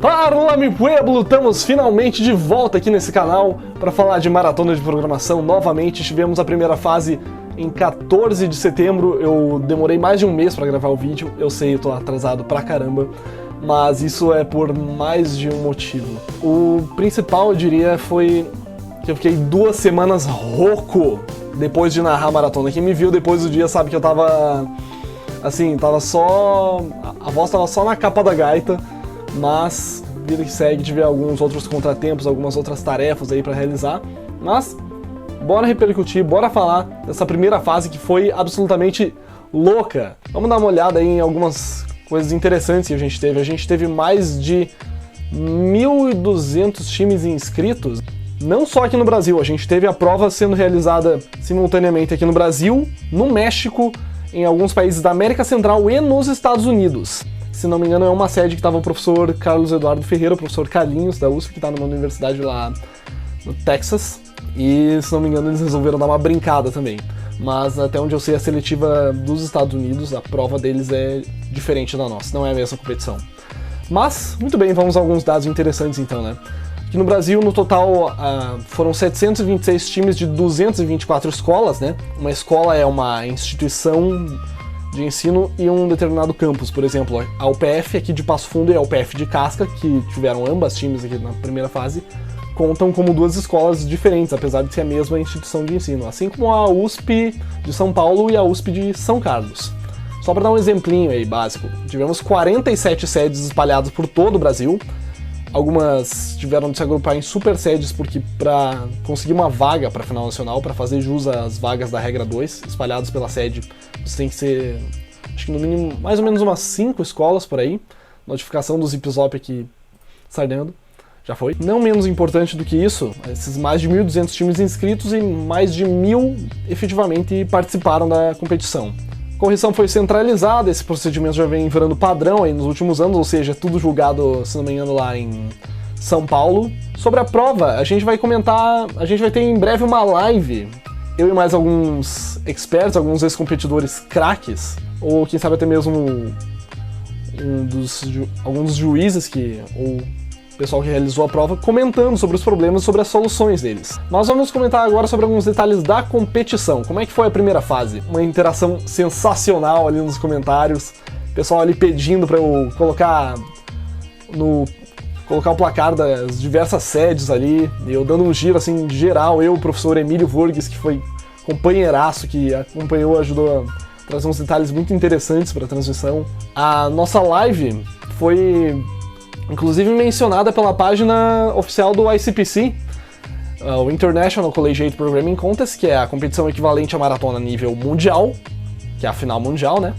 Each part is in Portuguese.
Parla mi pueblo, estamos finalmente de volta aqui nesse canal para falar de maratona de programação novamente. Tivemos a primeira fase em 14 de setembro, eu demorei mais de um mês para gravar o vídeo, eu sei, eu tô atrasado pra caramba, mas isso é por mais de um motivo. O principal, eu diria, foi que eu fiquei 2 semanas rouco depois de narrar a maratona. Quem me viu depois do dia sabe que eu tava, assim, a voz tava só na capa da gaita, mas vida que segue, tive alguns outros contratempos, algumas outras tarefas aí pra realizar, mas bora repercutir, bora falar dessa primeira fase que foi absolutamente louca. Vamos dar uma olhada aí em algumas coisas interessantes que a gente teve. A gente teve mais de 1.200 times inscritos, não só aqui no Brasil, a gente teve a prova sendo realizada simultaneamente aqui no Brasil, no México, em alguns países da América Central e nos Estados Unidos. Se não me engano, é uma sede que estava o professor Carlos Eduardo Ferreira, o professor Carlinhos da USP, que está numa universidade lá no Texas. E, se não me engano, eles resolveram dar uma brincada também. Mas, até onde eu sei, a seletiva dos Estados Unidos, a prova deles é diferente da nossa, não é a mesma competição. Mas, muito bem, vamos a alguns dados interessantes então, né? Aqui no Brasil, no total, foram 726 times de 224 escolas, né? Uma escola é uma instituição de ensino e um determinado campus. Por exemplo, a UPF aqui de Passo Fundo e a UPF de Casca, que tiveram ambas times aqui na primeira fase, contam como 2 escolas diferentes, apesar de ser a mesma instituição de ensino, assim como a USP de São Paulo e a USP de São Carlos. Só para dar um exemplinho aí básico, tivemos 47 sedes espalhadas por todo o Brasil. Algumas tiveram de se agrupar em super sedes porque para conseguir uma vaga para a final nacional, para fazer jus às vagas da regra 2, espalhadas pela sede, você tem que ser, acho que no mínimo, mais ou menos umas 5 escolas por aí. Notificação do Zip-Zop aqui sardendo, já foi. Não menos importante do que isso, esses mais de 1.200 times inscritos e mais de 1.000 efetivamente participaram da competição. A correção foi centralizada, esse procedimento já vem virando padrão aí nos últimos anos, ou seja, tudo julgado, se não me engano, lá em São Paulo. Sobre a prova, a gente vai ter em breve uma live, eu e mais alguns experts, alguns ex-competidores craques, ou quem sabe até mesmo alguns dos juízes ou o pessoal que realizou a prova, comentando sobre os problemas e sobre as soluções deles. Nós vamos comentar agora sobre alguns detalhes da competição. Como é que foi a primeira fase? Uma interação sensacional ali nos comentários, pessoal ali pedindo para eu colocar o placar das diversas sedes ali, eu dando um giro assim geral, o professor Emílio Vorgues, que foi companheiraço, que acompanhou, ajudou a trazer uns detalhes muito interessantes para a transmissão. A nossa live foi inclusive mencionada pela página oficial do ICPC, o International Collegiate Programming Contest, que é a competição equivalente à maratona a nível mundial, que é a final mundial, né?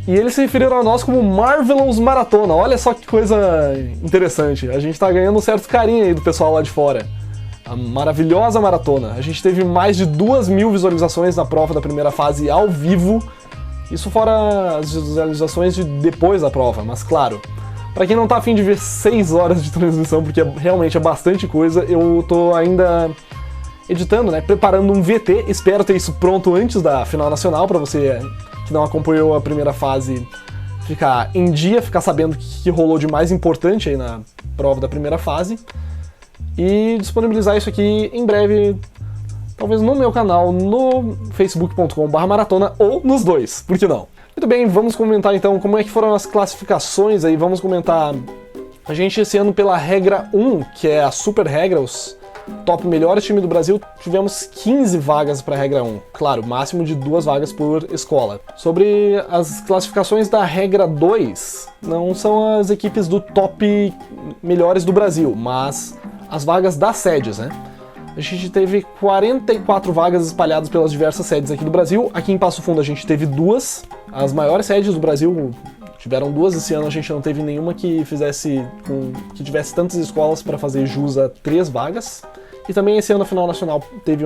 E eles se referiram a nós como Marvelous Maratona. Olha só que coisa interessante, a gente tá ganhando um certo carinho aí do pessoal lá de fora. A maravilhosa maratona. A gente teve mais de 2.000 visualizações na prova da primeira fase ao vivo, isso fora as visualizações de depois da prova, mas claro, pra quem não tá afim de ver 6 horas de transmissão, porque realmente é bastante coisa, eu tô ainda editando, né, preparando um VT, espero ter isso pronto antes da final nacional, pra você que não acompanhou a primeira fase ficar em dia, ficar sabendo o que rolou de mais importante aí na prova da primeira fase, e disponibilizar isso aqui em breve, talvez no meu canal, no facebook.com/maratona, ou nos dois, por que não? Muito bem, vamos comentar então como é que foram as classificações aí, vamos comentar a gente esse ano pela regra 1, que é a super regra, os top melhores times do Brasil, tivemos 15 vagas para a regra 1, claro, máximo de 2 vagas por escola. Sobre as classificações da regra 2, não são as equipes do top melhores do Brasil, mas as vagas das sedes, né? A gente teve 44 vagas espalhadas pelas diversas sedes aqui do Brasil. Aqui em Passo Fundo a gente teve 2. As maiores sedes do Brasil tiveram 2 esse ano, a gente não teve nenhuma que tivesse tantas escolas para fazer jus a 3 vagas. E também esse ano a final nacional teve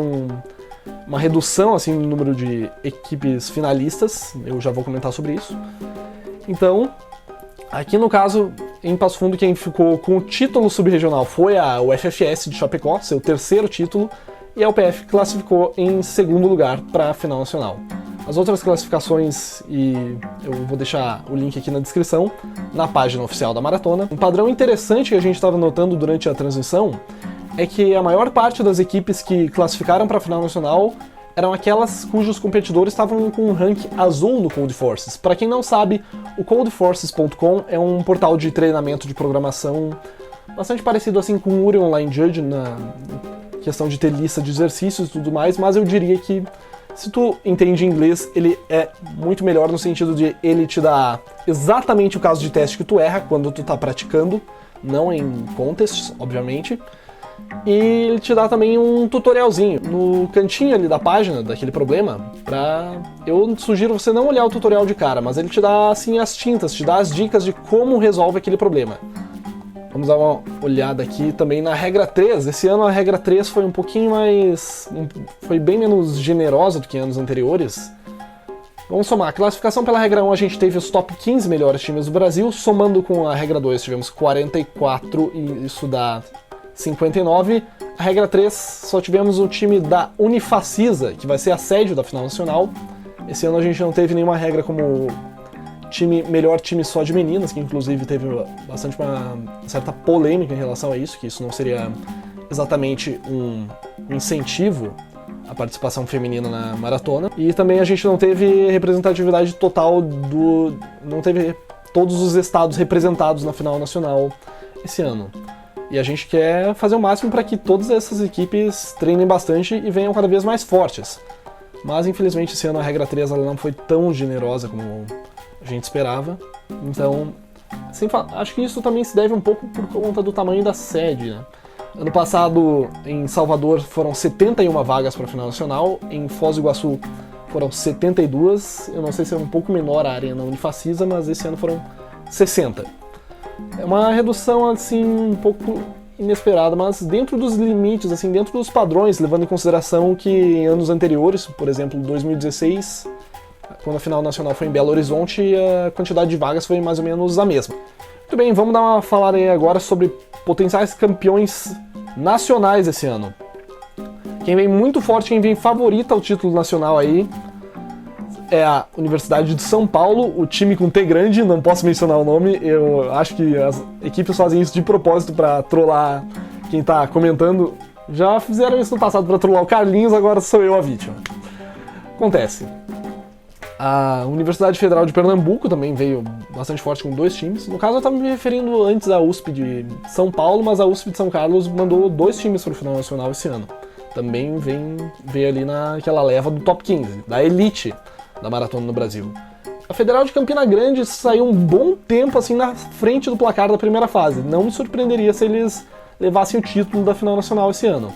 uma redução assim, no número de equipes finalistas. Eu já vou comentar sobre isso. Então, aqui no caso, em Passo Fundo, quem ficou com o título subregional foi a UFFS de Chapecó, seu 3º título, e a UPF classificou em 2º lugar para a final nacional. as outras classificações, e eu vou deixar o link aqui na descrição, na página oficial da maratona. Um padrão interessante que a gente estava notando durante a transmissão é que a maior parte das equipes que classificaram para a final nacional eram aquelas cujos competidores estavam com um rank azul no Codeforces. Para quem não sabe, o codeforces.com é um portal de treinamento de programação bastante parecido assim com o Uri Online Judge na questão de ter lista de exercícios e tudo mais, mas eu diria que se tu entende inglês, ele é muito melhor no sentido de ele te dá exatamente o caso de teste que tu erra quando tu tá praticando, não em contests, obviamente. E ele te dá também um tutorialzinho no cantinho ali da página daquele problema. Eu sugiro você não olhar o tutorial de cara, mas ele te dá assim as tintas, te dá as dicas de como resolve aquele problema. Vamos dar uma olhada aqui também na regra 3. Esse ano a regra 3 foi um pouquinho mais... foi bem menos generosa do que anos anteriores. Vamos somar. A classificação pela regra 1 a gente teve os top 15 melhores times do Brasil. Somando com a regra 2 tivemos 44 e isso dá 59. A regra 3 só tivemos o time da Unifacisa, que vai ser a sede da final nacional. Esse ano a gente não teve nenhuma regra como melhor time só de meninas, que inclusive teve bastante uma certa polêmica em relação a isso, que isso não seria exatamente um incentivo à participação feminina na maratona. E também a gente não teve representatividade total não teve todos os estados representados na final nacional esse ano. E a gente quer fazer o máximo para que todas essas equipes treinem bastante e venham cada vez mais fortes. Mas infelizmente esse ano a regra 3 ela não foi tão generosa como a gente esperava, então acho que isso também se deve um pouco por conta do tamanho da sede, né? Ano passado em Salvador foram 71 vagas para a final nacional, em Foz do Iguaçu foram 72, eu não sei se é um pouco menor a Arena Unifacisa, mas esse ano foram 60. É uma redução assim um pouco inesperada, mas dentro dos limites, assim, dentro dos padrões, levando em consideração que em anos anteriores, por exemplo 2016, quando a final nacional foi em Belo Horizonte, a quantidade de vagas foi mais ou menos a mesma. Muito bem, vamos dar uma falada aí agora sobre potenciais campeões nacionais esse ano. Quem vem muito forte, quem vem favorita ao título nacional aí é a Universidade de São Paulo, o time com T grande, não posso mencionar o nome, eu acho que as equipes fazem isso de propósito para trollar quem tá comentando. Já fizeram isso no passado para trollar o Carlinhos, agora sou eu a vítima. Acontece. A Universidade Federal de Pernambuco também veio bastante forte com 2 times. No caso, eu estava me referindo antes à USP de São Paulo, mas a USP de São Carlos mandou 2 times para o final nacional esse ano. Também veio ali naquela leva do top 15, da elite da maratona no Brasil. A Federal de Campina Grande saiu um bom tempo assim na frente do placar da primeira fase. Não me surpreenderia se eles levassem o título da final nacional esse ano.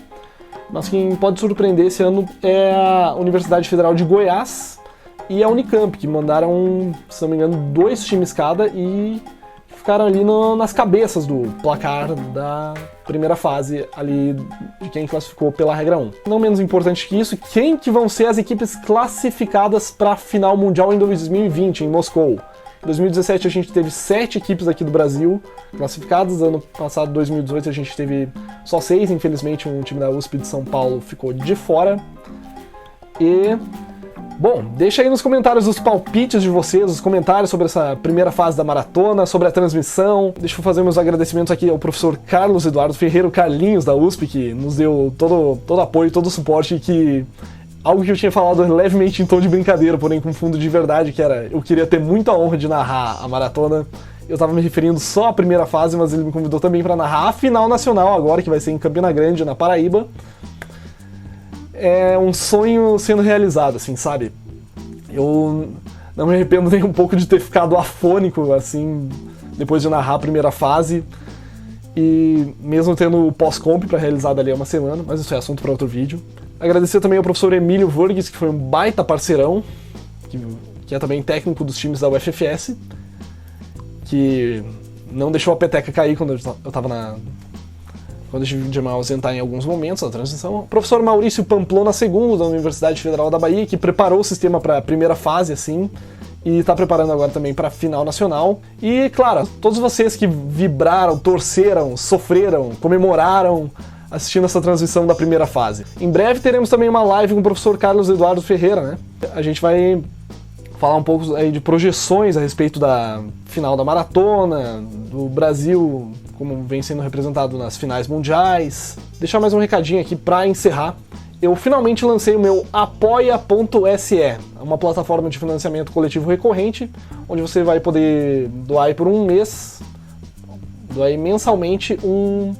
Mas quem pode surpreender esse ano é a Universidade Federal de Goiás e a Unicamp, que mandaram, se não me engano, 2 times cada e ficaram ali nas cabeças do placar da primeira fase ali de quem classificou pela regra 1. Não menos importante que isso, quem que vão ser as equipes classificadas para a final mundial em 2020 em Moscou? Em 2017 a gente teve 7 equipes aqui do Brasil classificadas, ano passado, 2018, a gente teve só 6, infelizmente um time da USP de São Paulo ficou de fora. E bom, deixa aí nos comentários os palpites de vocês, os comentários sobre essa primeira fase da maratona, sobre a transmissão. Deixa eu fazer meus agradecimentos aqui ao professor Carlos Eduardo Ferreira, o Carlinhos da USP, que nos deu todo apoio, todo o suporte, que algo que eu tinha falado levemente em tom de brincadeira, porém com fundo de verdade, que era, eu queria ter muita honra de narrar a maratona. Eu tava me referindo só à primeira fase, mas ele me convidou também para narrar a final nacional agora, que vai ser em Campina Grande, na Paraíba. É um sonho sendo realizado, assim, sabe? Eu não me arrependo nem um pouco de ter ficado afônico, assim, depois de narrar a primeira fase. E mesmo tendo o pós-comp para realizar dali a uma semana, mas isso é assunto para outro vídeo. Agradecer também ao professor Emílio Vorgues, que foi um baita parceirão, que é também técnico dos times da UFFS, que não deixou a peteca cair quando eu tava quando eu tive de me ausentar em alguns momentos da transição. O professor Maurício Pamplona II, da Universidade Federal da Bahia, que preparou o sistema para a primeira fase, assim, e está preparando agora também para a final nacional. E, claro, todos vocês que vibraram, torceram, sofreram, comemoraram assistindo essa transmissão da primeira fase. Em breve teremos também uma live com o professor Carlos Eduardo Ferreira, né? A gente vai falar um pouco aí de projeções a respeito da final da maratona, do Brasil como vem sendo representado nas finais mundiais. Deixar mais um recadinho aqui para encerrar. Eu finalmente lancei o meu apoia.se, uma plataforma de financiamento coletivo recorrente, onde você vai poder doar aí por um mês, doar aí mensalmente um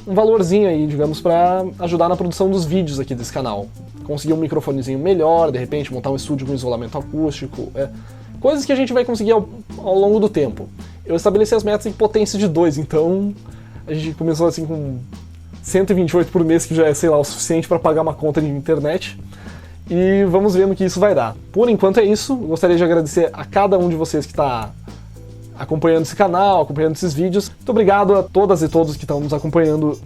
valorzinho aí, digamos, para ajudar na produção dos vídeos aqui desse canal. Conseguir um microfonezinho melhor, de repente montar um estúdio com isolamento acústico, coisas que a gente vai conseguir ao longo do tempo. Eu estabeleci as metas em potência de 2, então a gente começou assim com 128 por mês, que já é, sei lá, o suficiente para pagar uma conta de internet. E vamos ver no que isso vai dar. Por enquanto é isso. Eu gostaria de agradecer a cada um de vocês que está acompanhando esse canal, acompanhando esses vídeos. Muito obrigado a todas e todos que estão nos acompanhando,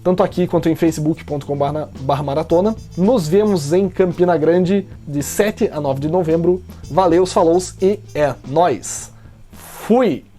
tanto aqui quanto em facebook.com/maratona. Nos vemos em Campina Grande de 7 a 9 de novembro. Valeu, falou e é nóis! Fui!